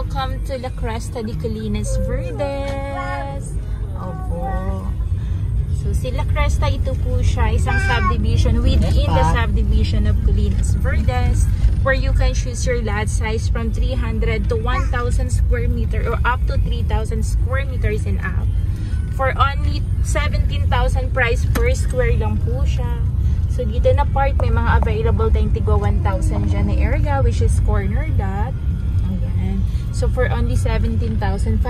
welcome to La Cresta de Colinas Verdes. Opo. So, si La Cresta, ito po siya, isang subdivision within the subdivision of Colinas Verdes, where you can choose your lot size from 300 to 1,000 square meter or up to 3,000 square meters and up. For only 17,000 price per square lang po siya. So, dito na part, may mga available tayong tigwa 1,000 dyan na area, which is corner lot. Ayan. So, for only 17,500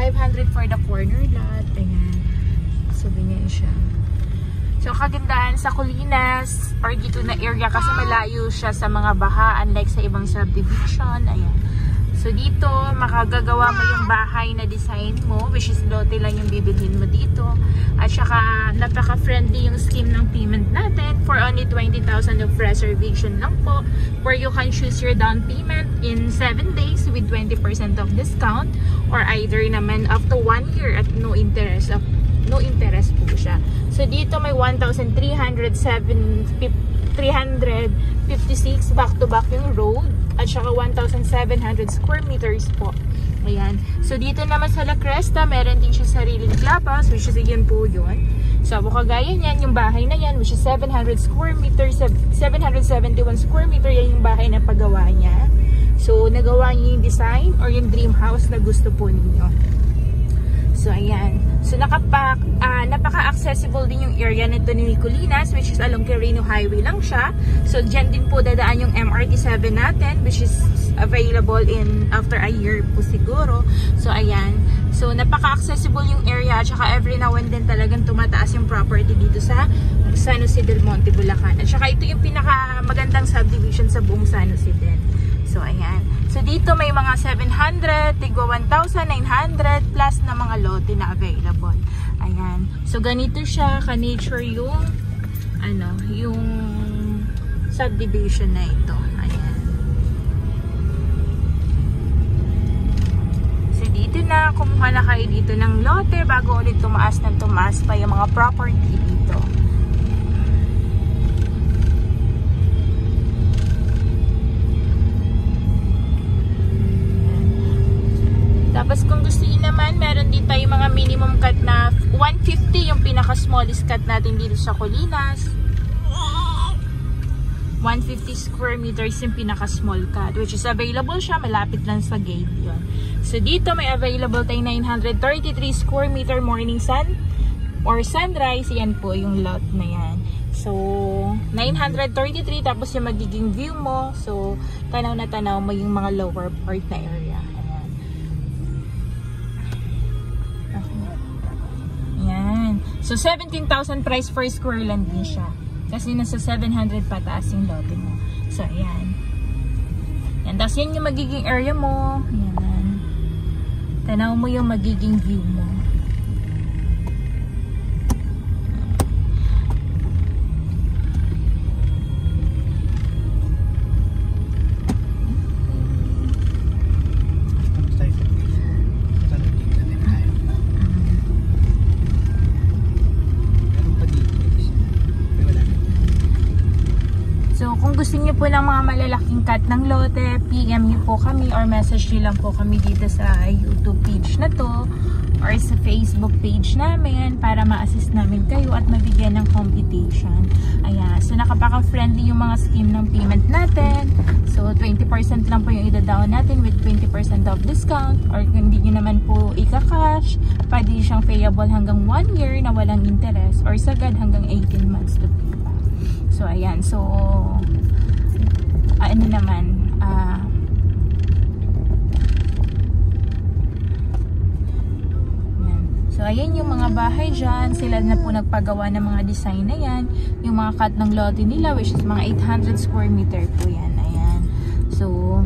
for the corner lot. Ayan. So, ganyan siya. So, kagandahan sa Colinas, or dito na area, kasi malayo siya sa mga baha, unlike sa ibang subdivision. Ayan. So, dito, makagagawa mo yung bahay na design mo, which is lote lang yung bibilhin mo dito. At saka, napaka-friendly yung scheme ng payment natin for only 20,000 of reservation lang po, where you can choose your down payment in 7 days with 20% of discount, or either naman up to 1 year at no interest po siya. So, dito may 1,356 back-to-back yung road. At saka 1,700 square meters po. Ayan. So, dito naman sa La Cresta, meron din siya sariling clubhouse, which is yun po yun. So, kagaya niyan, yung bahay na yan, which is 700 square meters, 771 square meter, yan yung bahay na paggawa niya. So, nagawa niya yung design or yung dream house na gusto po ninyo. So, ayan. So, napaka-accessible din yung area nito ni Colinas, which is along Quirino Highway lang siya. So, dyan din po dadaan yung MRT7 natin, which is available in after a year po siguro. So, ayan. So, napaka-accessible yung area, at saka every now and then talagang tumataas yung property dito sa San Jose del Monte, Bulacan. At saka ito yung pinaka-magandang subdivision sa buong San Jose din. So, ayan. So, dito may mga 700, tigwa 1,900 plus na mga lote na available. Ayan. So, ganito siya ka-nature yung yung subdivision na ito. Ayan. So, dito na, kumuha na kayo dito ng lote bago ulit tumaas pa yung mga property dito. Tapos kung gusto niyo naman, meron din tayo mga minimum cut na 150 yung pinaka-smallest cut natin dito sa Colinas. 150 square meters yung pinaka-small cut, which is available siya, malapit lang sa gate yun. So dito may available tayong 933 square meter morning sun or sunrise. Yan po yung lot na yan. So 933, tapos yung magiging view mo. So tanaw na tanaw mo yung mga lower part na area. So, 17,000 price per square lang din siya. Kasi nasa 700 pataas yung lote mo. So, ayan. Yan. Tapos, yan yung magiging area mo. Yan. Tanaw mo yung magiging view mo. Gusto niyo po ng mga malalaking cut ng lote, PM niyo po kami or message niyo lang po kami dito sa YouTube page na to or sa Facebook page namin para ma-assist namin kayo at mabigyan ng computation. Ayan. So, nakapaka-friendly yung mga scheme ng payment natin. So, 20% lang po yung ida-down natin with 20% of discount, or kung hindi nyo naman po ika-cash, pwede siyang payable hanggang 1 year na walang interest or sagad hanggang 18 months to pay back. So, ayan. So, ano naman, so, ayan yung mga bahay dyan. Sila na po nagpagawa ng mga design na yan. Yung mga cut ng lote nila, which is mga 800 square meter po yan. Ayan. So,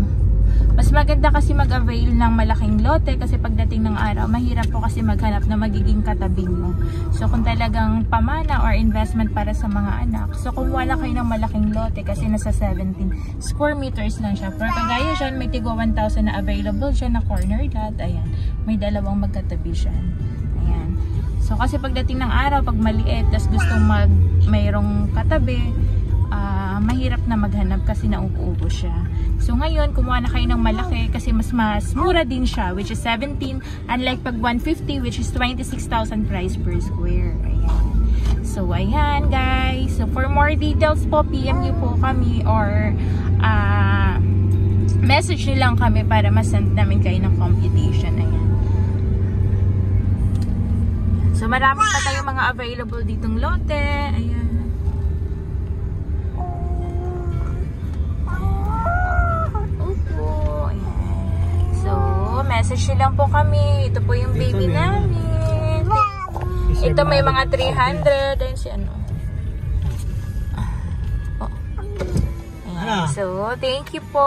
mas maganda kasi mag-avail ng malaking lote kasi pagdating ng araw, mahirap po kasi maghanap na magiging katabi mo. So, kung talagang pamana or investment para sa mga anak, so kumuha na kayo ng malaking lote kasi nasa 17 square meters lang siya. Pero kagaya dyan, may tigwa 1,000 na available dyan na corner lot. Ayan. May dalawang magkatabi dyan. Ayan. So, kasi pagdating ng araw, pag maliit, tas gusto mayroong katabi, mahirap na maghanap kasi nauubo siya. So ngayon, kumuha na kayo ng malaki kasi mas mura din siya, which is 17, unlike pag 150, which is 26,000 price per square. Ayan. So ayan guys. So for more details po, PM nyo po kami or message nyo lang kami para masend namin kayo ng computation. Ayan. So marami pa tayong mga available ditong lote. Ayan. Message nyo lang po kami. Ito po yung baby namin. Ito may mga 300. Ayun si ano. Oh. Ayan. So, thank you po.